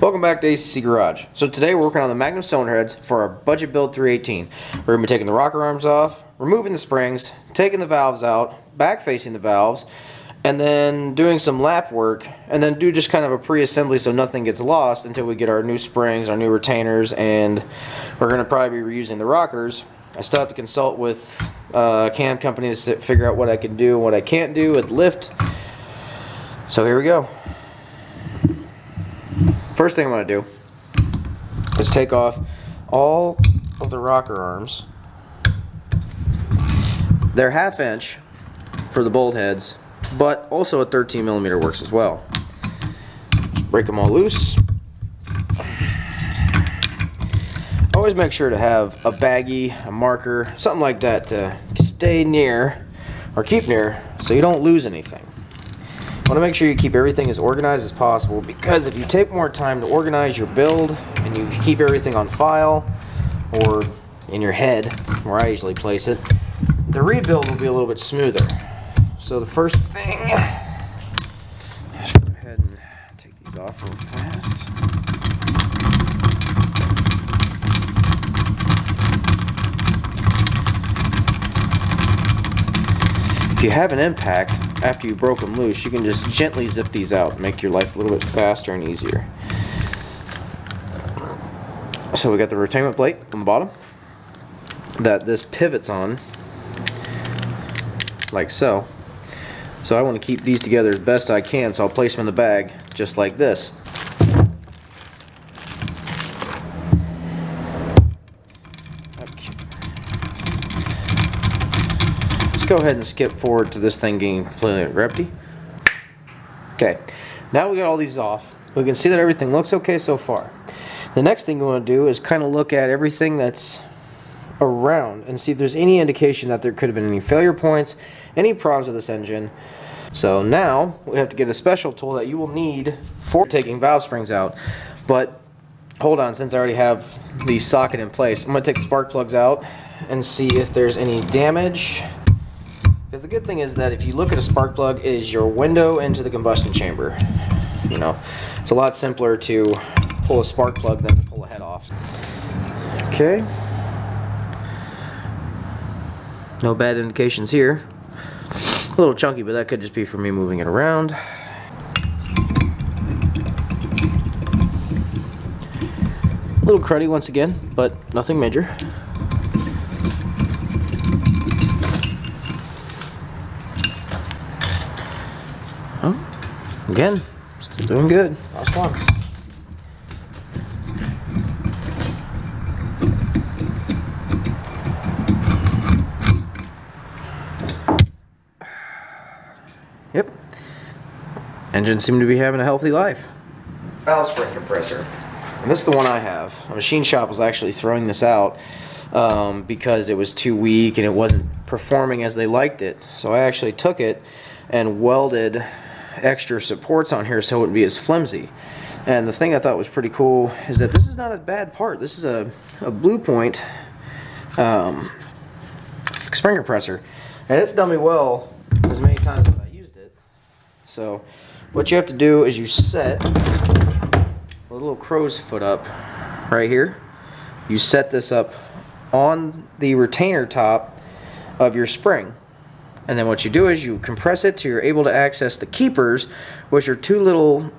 Welcome back to A.C.C. Garage. So today we're working on the Magnum cylinder heads for our budget build 318. We're going to be taking the rocker arms off, removing the springs, taking the valves out, back facing the valves, and then doing some lap work, and then do just kind of a pre-assembly so nothing gets lost until we get our new springs, our new retainers, and we're going to probably be reusing the rockers. I still have to consult with a cam company to figure out what I can do and what I can't do with lift. So here we go. First thing I'm going to do is take off all of the rocker arms. They're 1/2 inch for the bolt heads, but also a 13mm works as well. Just break them all loose. Always make sure to have a baggie, a marker, something like that to stay near or keep near so you don't lose anything. You want to make sure you keep everything as organized as possible, because if you take more time to organize your build and you keep everything on file or in your head, where I usually place it, the rebuild will be a little bit smoother. So the first thing, let's go ahead and take these off real fast. If you have an impact after you broke them loose, you can just gently zip these out and make your life a little bit faster and easier. So we got the retainment plate on the bottom that this pivots on, like so. So I want to keep these together as best I can, so I'll place them in the bag just like this. Let's go ahead and skip forward to this thing getting completely empty. Okay, now we got all these off. We can see that everything looks okay so far. The next thing we want to do is kind of look at everything that's around and see if there's any indication that there could have been any failure points, any problems with this engine. So now we have to get a special tool that you will need for taking valve springs out. But hold on, since I already have the socket in place, I'm going to take the spark plugs out and see if there's any damage. Because the good thing is that if you look at a spark plug, it is your window into the combustion chamber. You know, it's a lot simpler to pull a spark plug than to pull a head off. Okay. No bad indications here. A little chunky, but that could just be for me moving it around. A little cruddy once again, but nothing major. Oh, again, still doing good. Last one. Yep. Engine seemed to be having a healthy life. Valve spring compressor. And this is the one I have. A machine shop was actually throwing this out because it was too weak and it wasn't performing as they liked it. So I actually took it and welded extra supports on here so it wouldn't be as flimsy. And the thing I thought was pretty cool is that this is not a bad part. This is a Blue Point spring compressor, and it's done me well as many times as I used it. So what you have to do is you set a little crow's foot up right here. You set this up on the retainer top of your spring. And then what you do is you compress it till you're able to access the keepers, which are two little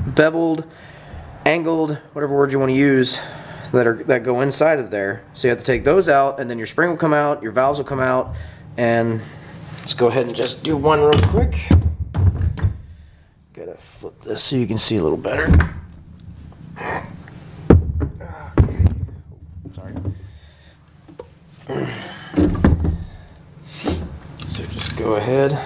beveled, angled, whatever word you want to use, that go inside of there. So you have to take those out, and then your spring will come out, your valves will come out, and let's go ahead and just do one real quick. Gotta flip this so you can see a little better. Okay. Sorry. So just go ahead,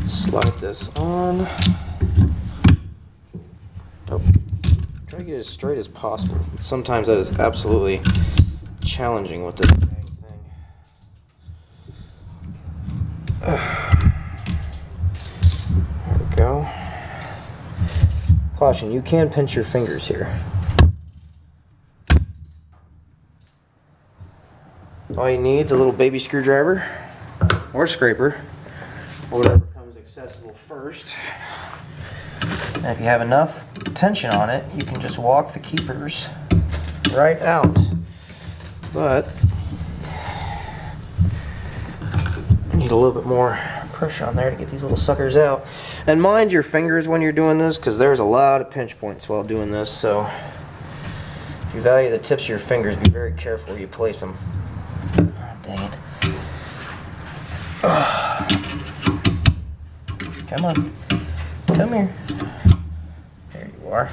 slide this on. Oh, try to get it as straight as possible. Sometimes that is absolutely challenging with this dang thing. There we go. Caution, you can pinch your fingers here. All you need is a little baby screwdriver or scraper or whatever comes accessible. vessel first. And if you have enough tension on it, you can just walk the keepers right out. But you need a little bit more pressure on there to get these little suckers out. And mind your fingers when you're doing this, because there's a lot of pinch points while doing this. So if you value the tips of your fingers, be very careful where you place them. Oh, dang it. Come on. Come here. There you are.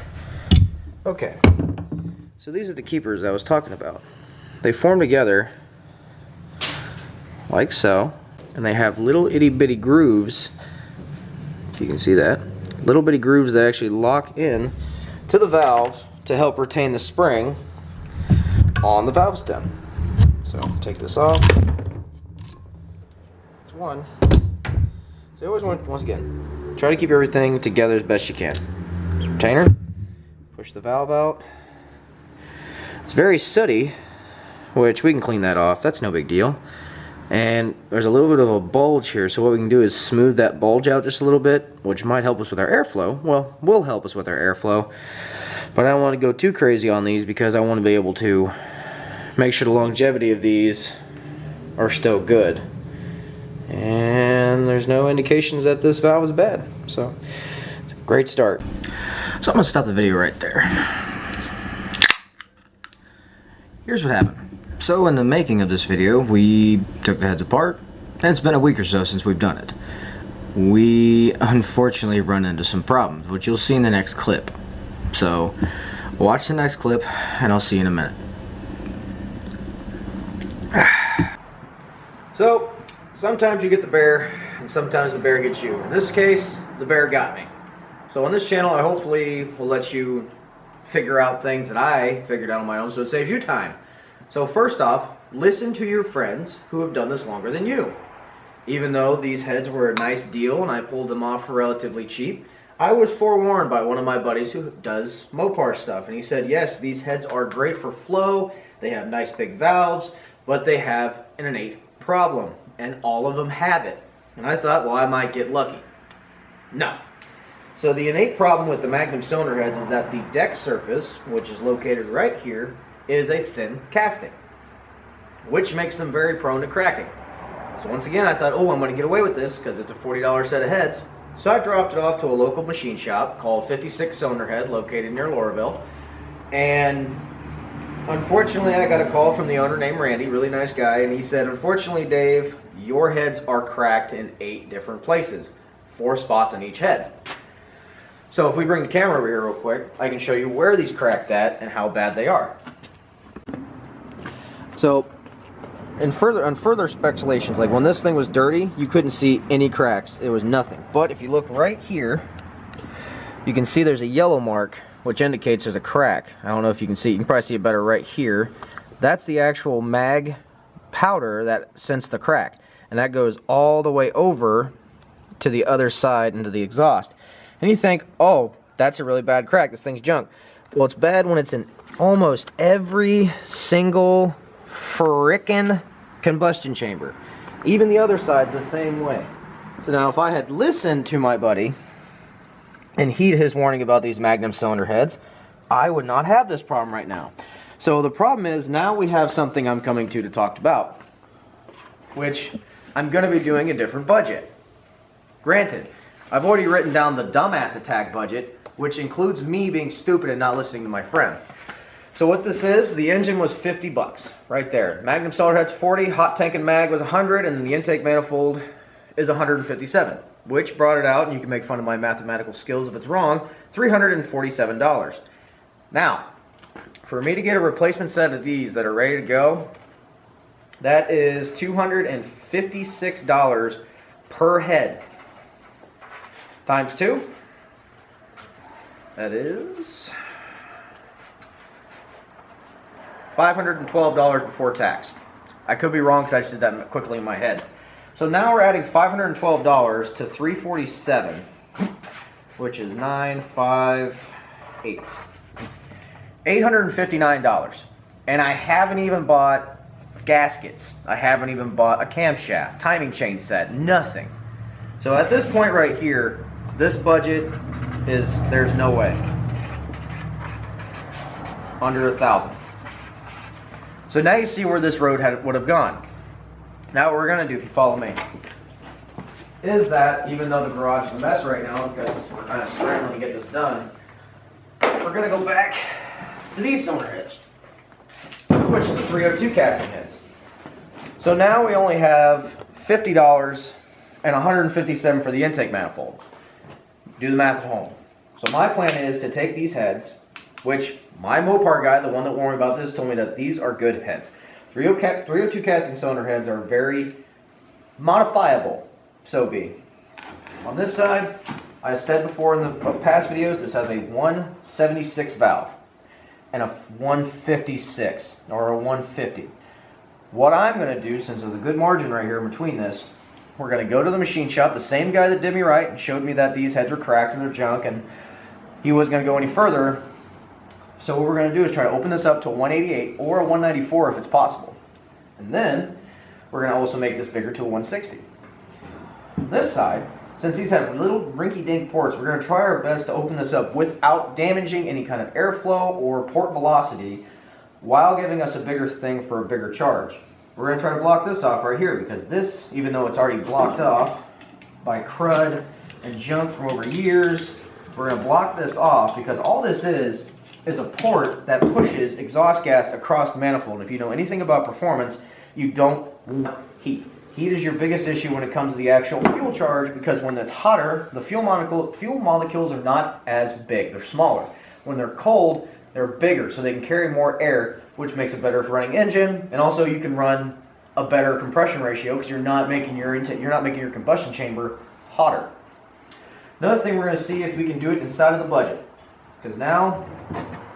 Okay. So these are the keepers I was talking about. They form together like so. And they have little itty bitty grooves, if you can see that. Little bitty grooves that actually lock in to the valve to help retain the spring on the valve stem. So take this off. That's one. So you always want, once again, try to keep everything together as best you can. Retainer, push the valve out. It's very sooty, which we can clean that off. That's no big deal. And there's a little bit of a bulge here, so what we can do is smooth that bulge out just a little bit, which might help us with our airflow. Well, will help us with our airflow. But I don't want to go too crazy on these because I want to be able to make sure the longevity of these are still good. And there's no indications that this valve is bad. So, it's a great start. So I'm going to stop the video right there. Here's what happened. So in the making of this video, we took the heads apart, and it's been a week or so since we've done it. We unfortunately run into some problems, which you'll see in the next clip. So watch the next clip, and I'll see you in a minute. So sometimes you get the bear, and sometimes the bear gets you. In this case, the bear got me. So on this channel, I hopefully will let you figure out things that I figured out on my own, so it saves you time. So first off, listen to your friends who have done this longer than you. Even though these heads were a nice deal and I pulled them off for relatively cheap, I was forewarned by one of my buddies who does Mopar stuff, and he said, yes, these heads are great for flow, they have nice big valves, but they have an innate problem, and all of them have it. And I thought, well, I might get lucky. No. So the innate problem with the Magnum cylinder heads is that the deck surface, which is located right here, is a thin casting, which makes them very prone to cracking. So once again, I thought, oh, I'm going to get away with this because it's a $40 set of heads. So I dropped it off to a local machine shop called 56 Cylinder Head, located near Laurelville. And unfortunately, I got a call from the owner named Randy, really nice guy, and he said, unfortunately, Dave, your heads are cracked in 8 different places, 4 spots on each head. So if we bring the camera over here real quick, I can show you where these cracked at and how bad they are. So, on further speculations, like when this thing was dirty, you couldn't see any cracks. It was nothing. But if you look right here, you can see there's a yellow mark, which indicates there's a crack. I don't know if you can see. You can probably see it better right here. That's the actual mag powder that sends the crack. And that goes all the way over to the other side into the exhaust. And you think, oh, that's a really bad crack. This thing's junk. Well, it's bad when it's in almost every single frickin' combustion chamber. Even the other side's the same way. So now if I had listened to my buddy and heed his warning about these Magnum cylinder heads, I would not have this problem right now. So the problem is now we have something I'm coming to talk about, which I'm going to be doing a different budget. Granted, I've already written down the dumbass attack budget, which includes me being stupid and not listening to my friend. So what this is, the engine was 50 bucks, right there. Magnum cylinder head's 40, hot tank and mag was 100, and then the intake manifold is 157, which brought it out, and you can make fun of my mathematical skills if it's wrong, $347. Now, for me to get a replacement set of these that are ready to go, that is $256 per head. Times 2, that is $512 before tax. I could be wrong because I just did that quickly in my head. So now we're adding $512 to $347, which is $958. $859. And I haven't even bought gaskets. I haven't even bought a camshaft, timing chain set, nothing. So at this point right here, this budget is, there's no way. Under 1,000. So now you see where this road would have gone. Now what we're gonna do, if you follow me, is that even though the garage is a mess right now because we're kind of scrambling to get this done, we're gonna go back to these cylinder heads, which is the 302 casting heads. So now we only have $50 and $157 for the intake manifold. Do the math at home. So my plan is to take these heads, which my Mopar guy, the one that warned me about this, told me that these are good heads. 302 casting cylinder heads are very modifiable, so be. On this side, I said before in the past videos, this has a 176 valve and a 156 or a 150. What I'm going to do, since there's a good margin right here in between this, we're going to go to the machine shop, the same guy that did me right and showed me that these heads were cracked and they're junk and he wasn't going to go any further. So what we're going to do is try to open this up to a 188 or a 194 if it's possible. And then we're going to also make this bigger to a 160. On this side, since these have little rinky-dink ports, we're going to try our best to open this up without damaging any kind of airflow or port velocity while giving us a bigger thing for a bigger charge. We're going to try to block this off right here because this, even though it's already blocked off by crud and junk from over years, we're going to block this off because all this is a port that pushes exhaust gas across the manifold. And if you know anything about performance, you don't want heat. Heat is your biggest issue when it comes to the actual fuel charge because when it's hotter, the fuel molecules are not as big. They're smaller. When they're cold, they're bigger, so they can carry more air, which makes it better for running engine. And also, you can run a better compression ratio because you're not making your combustion chamber hotter. Another thing we're going to see if we can do it inside of the budget, because now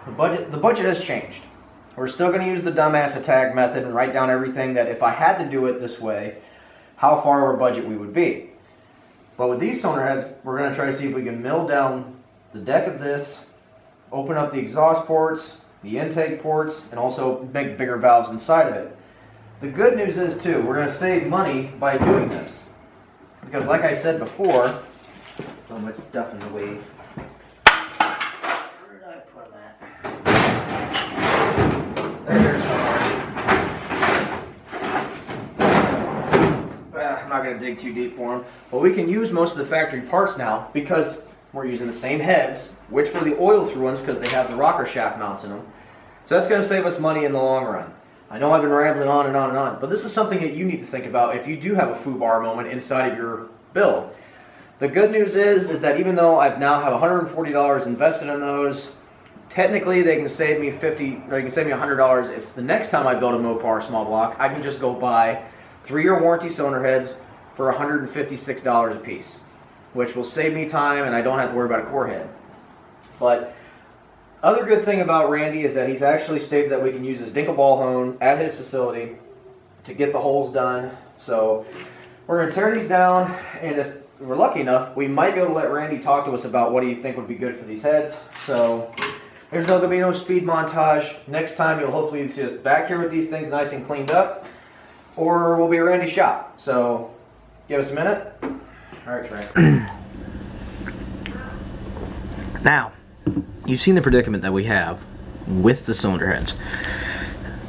the budget has changed. We're still going to use the dumbass attack method and write down everything that if I had to do it this way, how far over budget we would be. But with these cylinder heads, we're going to try to see if we can mill down the deck of this, open up the exhaust ports, the intake ports, and also make bigger valves inside of it. The good news is too, we're going to save money by doing this. Because like I said before, so much stuff in the way. Where did I put that? There's I'm not going to dig too deep for them. But we can use most of the factory parts now because we're using the same heads, which were the oil through ones because they have the rocker shaft mounts in them. So that's going to save us money in the long run. I know I've been rambling on and on and on, but this is something that you need to think about if you do have a FUBAR moment inside of your build. The good news is that even though I now have $140 invested in those, technically they can save me $100 if the next time I build a Mopar small block, I can just go buy 3-year warranty cylinder heads for $156 a piece, which will save me time and I don't have to worry about a core head. But other good thing about Randy is that he's actually stated that we can use his Dinkel ball hone at his facility to get the holes done. So we're going to tear these down, and if we're lucky enough, we might be able to let Randy talk to us about what do you think would be good for these heads. So there's not going to be no speed montage. Next time you'll hopefully see us back here with these things nice and cleaned up, or we'll be at Randy's shop. So give us a minute. All right, Randy. Now, you've seen the predicament that we have with the cylinder heads.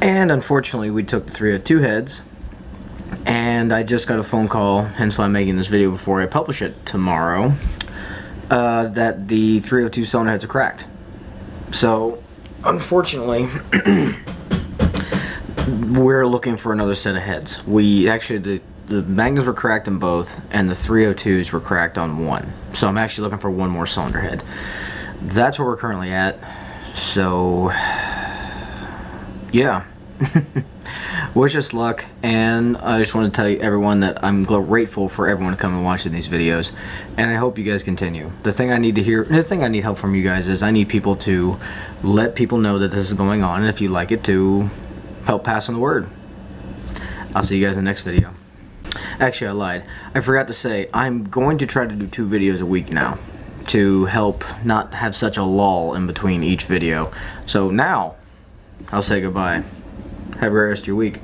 And unfortunately, we took the 302 heads, and I just got a phone call, hence why I'm making this video before I publish it tomorrow, that the 302 cylinder heads are cracked. So, unfortunately, we're looking for another set of heads. We actually, the magnets were cracked in both, and the 302s were cracked on one. So I'm actually looking for one more cylinder head. That's where we're currently at. So, yeah. Wish us luck, and I just want to tell you everyone that I'm grateful for everyone coming and watching these videos, and I hope you guys continue. The thing I need help from you guys is I need people to let people know that this is going on, and if you like it, to help pass on the word. I'll see you guys in the next video. Actually, I lied. I forgot to say, I'm going to try to do 2 videos a week now to help not have such a lull in between each video. So now, I'll say goodbye. Have a great rest of your week.